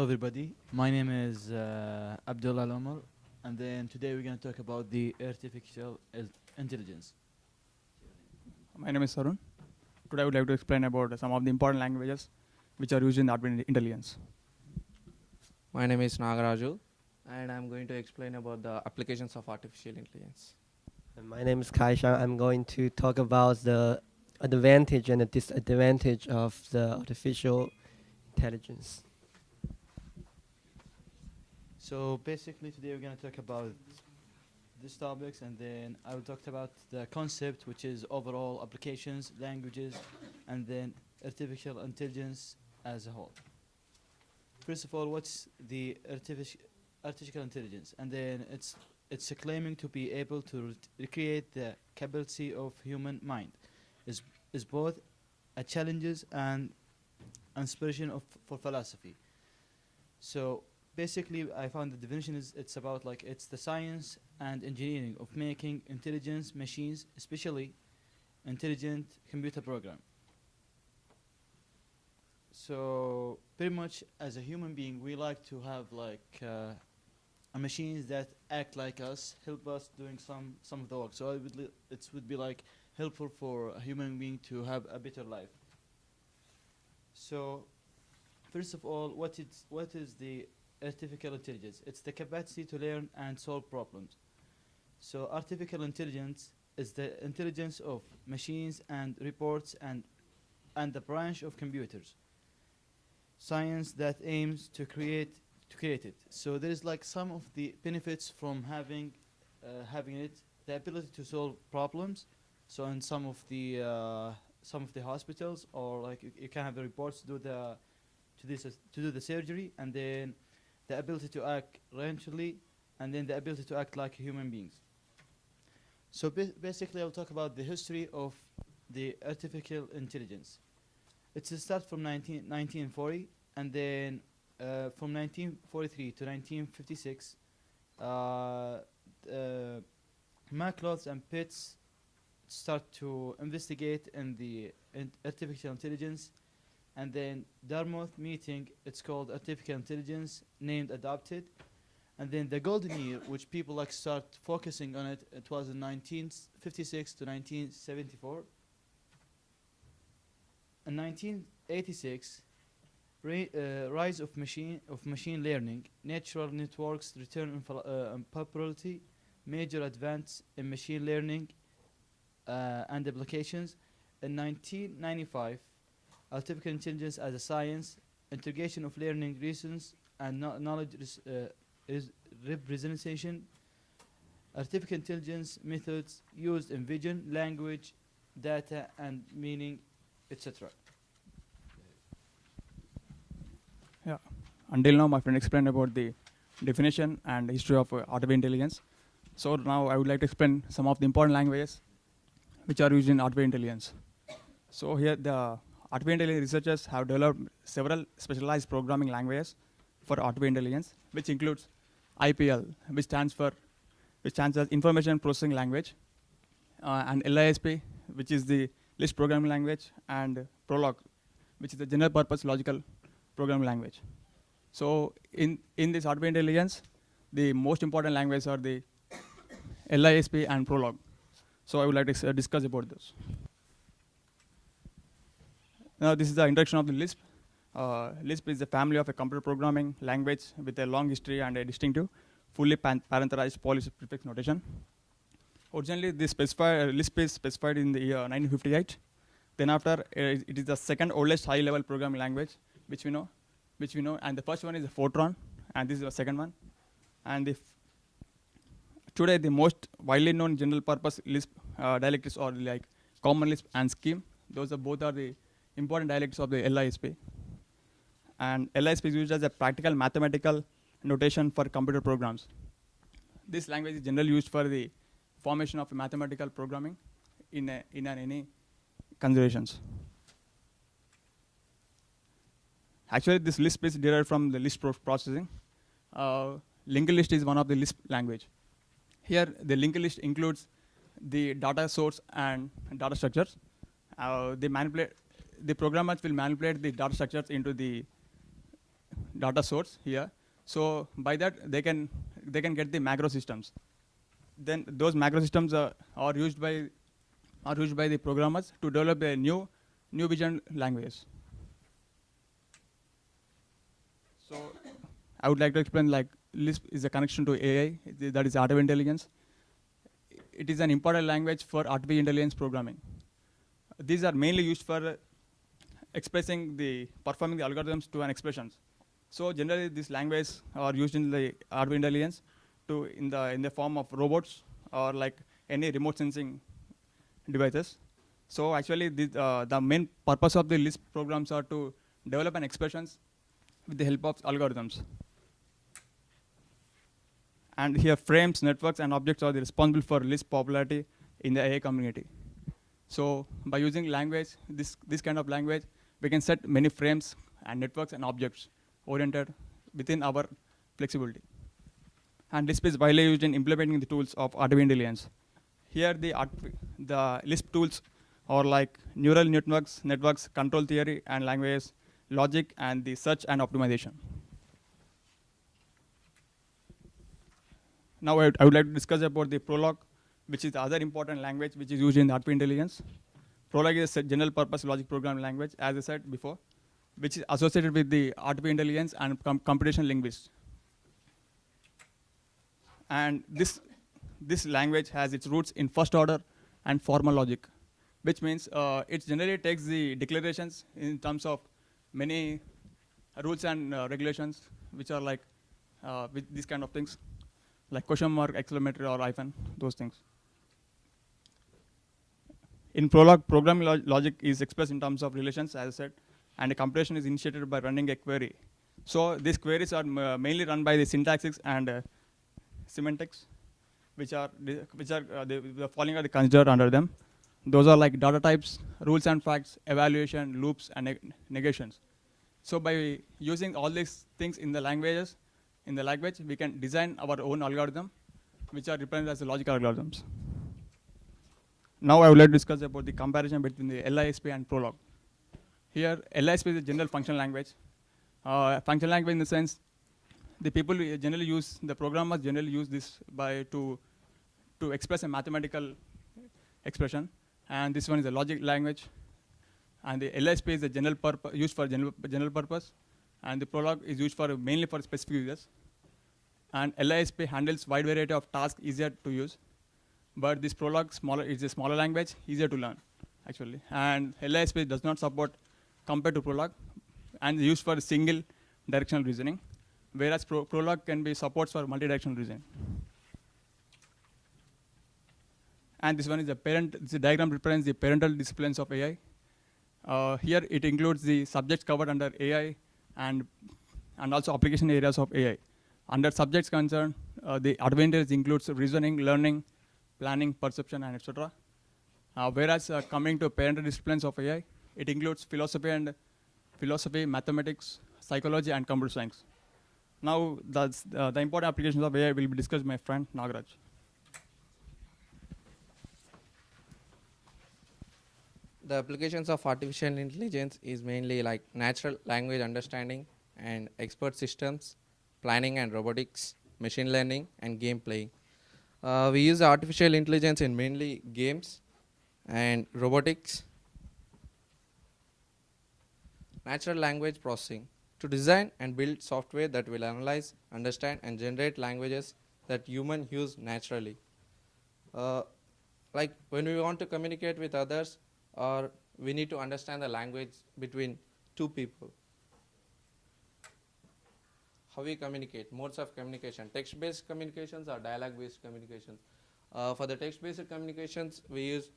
everybody. My name is Abdullah Lomar, and then today we're going to talk about the artificial intelligence. My name is Sarun. Today I would like to explain about some of the important languages which are used in artificial intelligence. My name is Nagaraju, and I'm going to explain about the applications of artificial intelligence. And my name is Kaisha. I'm going to talk about the advantage and the disadvantage of the artificial intelligence. So basically today we're going to talk about these topics, and then I will talk about the concept, which is overall applications, languages, and then artificial intelligence as a whole. First of all, what's the artificial intelligence? And then it's claiming to be able to recreate the capability of human mind. Is both a challenges and inspiration for philosophy. So basically, I found the definition is it's about like it's the science and engineering of making intelligent machines, especially intelligent computer program. So pretty much as a human being, we like to have like a machines that act like us, help us doing some of the work. So it would be like helpful for a human being to have a better life. So first of all, what is the artificial intelligence? It's the capacity to learn and solve problems. So artificial intelligence is the intelligence of machines and reports and the branch of computers. Science that aims to create it. So there is like some of the benefits from having it, the ability to solve problems. So in some of the hospitals, or like you can have the reports to do the surgery, and then the ability to act rationally, and then the ability to act like human beings. So basically, I'll talk about the history of the artificial intelligence. It's a start from 1940, and then from 1943 to 1956, Macloth and Pitts start to investigate in the artificial intelligence, and then Dartmouth meeting, it's called artificial intelligence, named adopted, and then the golden year, which people like start focusing on it, it was in 1956 to 1974. In 1986, rise of machine learning, natural networks return in popularity, major advance in machine learning and applications. In 1995, artificial intelligence as a science, integration of learning reasons and knowledge representation, artificial intelligence methods used in vision, language, data, and meaning, etc. Yeah. Until now, my friend explained about the definition and history of artificial intelligence. So now I would like to explain some of the important languages which are used in artificial intelligence. So here the artificial intelligence researchers have developed several specialized programming languages for artificial intelligence, which includes IPL, which stands as Information Processing Language, and LISP, which is the Lisp programming language, and Prolog, which is the General Purpose Logical Programming Language. So in this artificial intelligence, the most important languages are the LISP and Prolog. So I would like to discuss about those. Now this is the introduction of the Lisp. Lisp is a family of a computer programming language with a long history and a distinctive, fully parenthesized Polish prefix notation. Originally, Lisp is specified in the year 1958. Then after, it is the second oldest high-level programming language, which we know. And the first one is the Fortran, and this is the second one. And today, the most widely known general-purpose Lisp dialects are like Common Lisp and Scheme. Those are both the important dialects of the LISP. And LISP is used as a practical mathematical notation for computer programs. This language is generally used for the formation of mathematical programming in any considerations. Actually, this Lisp is derived from the Lisp processing. Linked list is one of the Lisp language. Here, the linked list includes the data source and data structures. The programmers will manipulate the data structures into the data source here. So by that they can get the macro systems. Then those macro systems are used by the programmers to develop a new vision language. So I would like to explain, like, Lisp is a connection to AI, that is artificial intelligence. It is an important language for artificial intelligence programming. These are mainly used for performing the algorithms to an expressions. So generally, this language are used in the artificial intelligence in the form of robots or like any remote sensing devices. So actually, the main purpose of the Lisp programs are to develop an expressions with the help of algorithms. And here, frames, networks, and objects are responsible for Lisp popularity in the AI community. So by using language, this kind of language, we can set many frames and networks and objects oriented within our flexibility. And Lisp is widely used in implementing the tools of artificial intelligence. Here, the Lisp tools are like neural networks, control theory, and languages, logic, and the search and optimization. Now I would like to discuss about the Prolog, which is the other important language which is used in artificial intelligence. Prolog is a general purpose logic programming language, as I said before, which is associated with the artificial intelligence and computational linguists. And this language has its roots in first order and formal logic, which means it generally takes the declarations in terms of many rules and regulations, which are like with these kind of things, like question mark, exclamatory, or hyphen, those things. In Prolog, programming logic is expressed in terms of relations, as I said, and a computation is initiated by running a query. So these queries are mainly run by the syntaxes and semantics, which are the following are considered under them. Those are like data types, rules and facts, evaluation, loops, and negations. So by using all these things in the language, we can design our own algorithm, which are represented as the logical algorithms. Now I would like to discuss about the comparison between the Lisp and Prolog. Here, Lisp is a general functional language. Functional language in the sense, the programmers generally use this to express a mathematical expression, and this one is a logic language. And the Lisp is a used for general purpose, and the Prolog is used for mainly for specific users. And Lisp handles wide variety of tasks, easier to use. But this Prolog is a smaller language, easier to learn, actually. And Lisp does not support compared to Prolog, and is used for single directional reasoning, whereas Prolog can be supports for multi-directional reasoning. And this one is the diagram represents the parental disciplines of AI. Here it includes the subjects covered under AI and also application areas of AI. Under subjects concerned, the advantages includes reasoning, learning, planning, perception, and etc. Whereas coming to parental disciplines of AI, it includes philosophy, mathematics, psychology, and computer science. Now, the important applications of AI will be discussed by my friend Nagaraj. The applications of artificial intelligence is mainly like natural language understanding and expert systems, planning and robotics, machine learning, and game playing. We use artificial intelligence in mainly games and robotics, natural language processing to design and build software that will analyze, understand, and generate languages that humans use naturally. Like when we want to communicate with others, or we need to understand the language between two people. How we communicate, modes of communication, text-based communications or dialogue-based communications. For the text-based communications, we use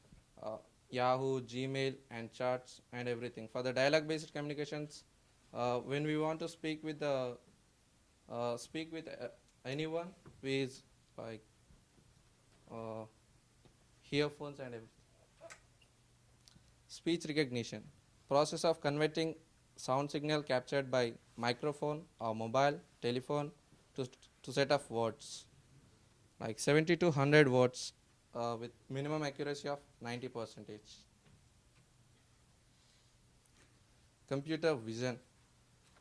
Yahoo, Gmail, and chats and everything. For the dialogue-based communications, when we want to speak with anyone, we use like earphones and everything. Speech recognition, process of converting sound signal captured by microphone or mobile telephone to set of words, like 70 to 100 words with minimum accuracy of 90%. Computer vision,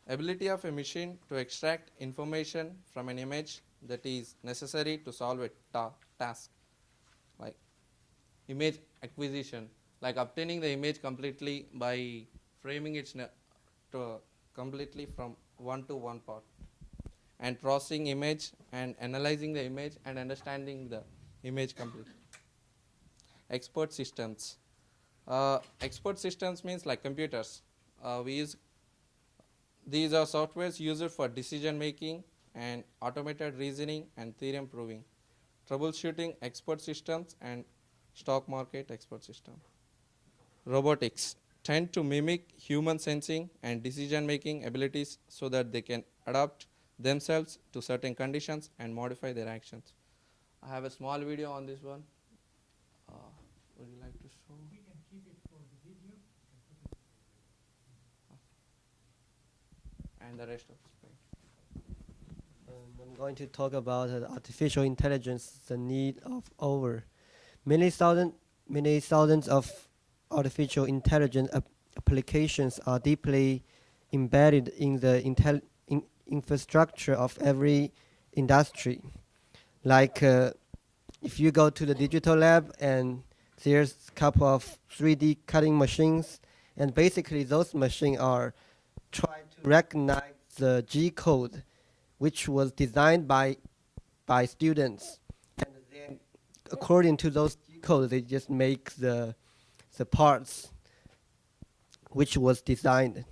ability of a machine to extract information from an image that is necessary to solve a task, like image acquisition, like obtaining the image completely by framing it completely from one to one part, and processing image and analyzing the image and understanding the image completely. Expert systems. Expert systems means like computers. These are softwares used for decision making and automated reasoning and theorem proving. Troubleshooting expert systems and stock market expert system. Robotics tend to mimic human sensing and decision making abilities so that they can adapt themselves to certain conditions and modify their actions. I have a small video on this one. Would you like to show? We can keep it for the video. And the rest of the I'm going to talk about artificial intelligence, the need of over many thousands of artificial intelligence applications are deeply embedded in the infrastructure of every industry. Like if you go to the digital lab and there's a couple of 3D cutting machines, and basically those machines are trying to recognize the G code, which was designed by students, and then according to those G codes, they just make the parts which was designed.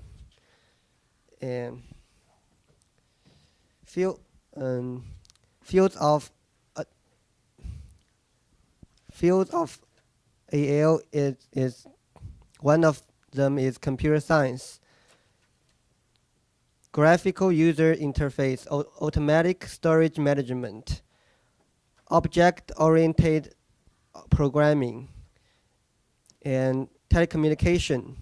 And fields of AL is one of them is computer science, graphical user interface, automatic storage management, object-oriented programming, and telecommunication.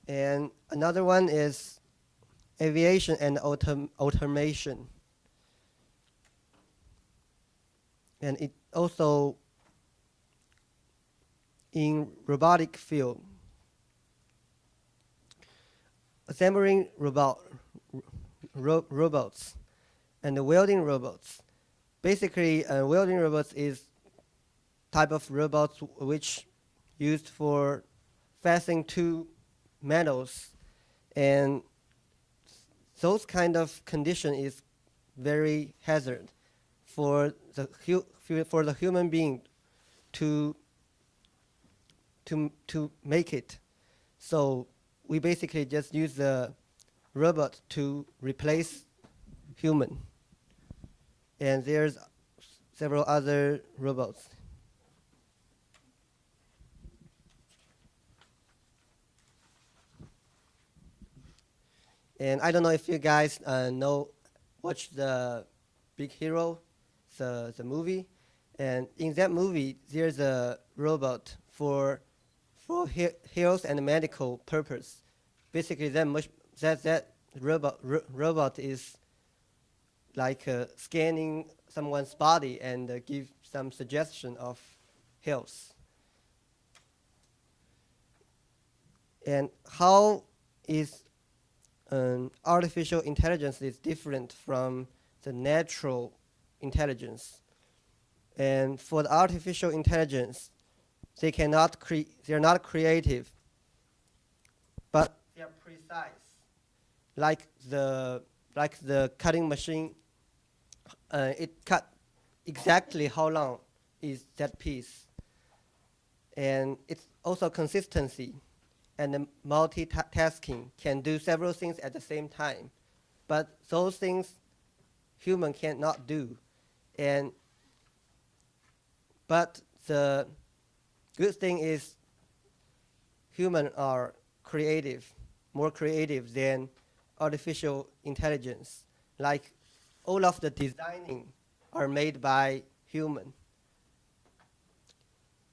And another one is aviation and automation. And it also in robotic field, assembling robots and the welding robots. Basically, welding robots is type of robots which used for fastening two metals, and those kind of condition is very hazard for the human being to make it. So we basically just use the robot to replace human. And there's several other robots. And I don't know if you guys watch the Big Hero, the movie. And in that movie, there's a robot for health and medical purpose. Basically, that robot is like scanning someone's body and give some suggestion of health. And how is artificial intelligence is different from the natural intelligence? And for the artificial intelligence, they're not creative, but they're precise. Like the cutting machine, it cut exactly how long is that piece. And it's also consistency, and the multitasking can do several things at the same time. But those things human cannot do. But the good thing is humans are creative, more creative than artificial intelligence. Like all of the designing are made by human.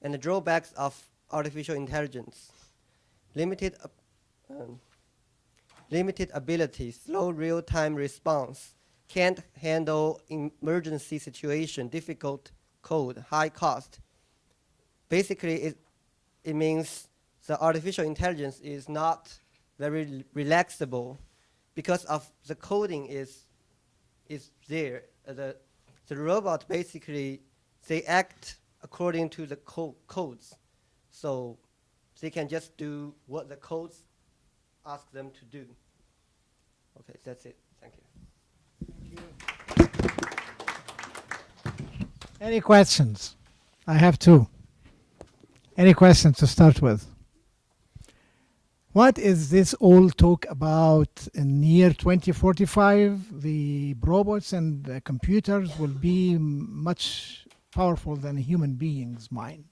And the drawbacks of artificial intelligence: limited ability, slow real-time response, can't handle emergency situation, difficult code, high cost. Basically, it means the artificial intelligence is not very relaxable because of the coding is there. The robot basically, they act according to the codes. So they can just do what the codes ask them to do. Okay, that's it. Thank you. Any questions? I have two. Any questions to start with? What is this all talk about in year 2045? The robots and the computers will be much powerful than a human being's mind.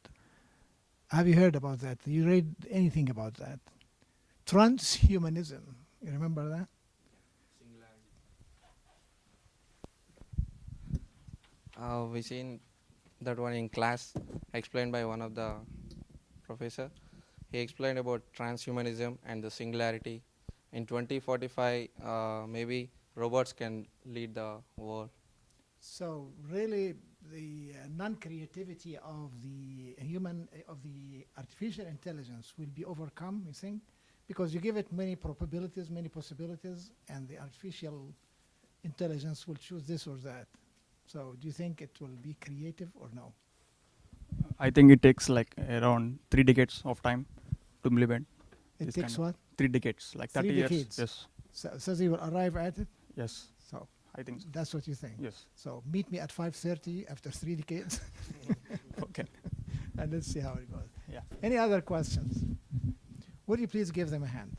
Have you heard about that? You read anything about that? Transhumanism. You remember that? We seen that one in class, explained by one of the professor. He explained about transhumanism and the singularity. In 2045, maybe robots can lead the world. So really, the non-creativity of the human, of the artificial intelligence will be overcome, you think? Because you give it many probabilities, many possibilities, and the artificial intelligence will choose this or that. So do you think it will be creative or no? I think it takes like around 3 decades of time to implement. It this takes kind what? 3 decades, like 30 3 years. decades. Yes, So they will arrive at it? yes, So I think so. that's what you think? Yes. So meet me at 5:30 after 3 decades, Okay. and let's see how it goes. Yeah. Any other questions? Would you please give them a hand?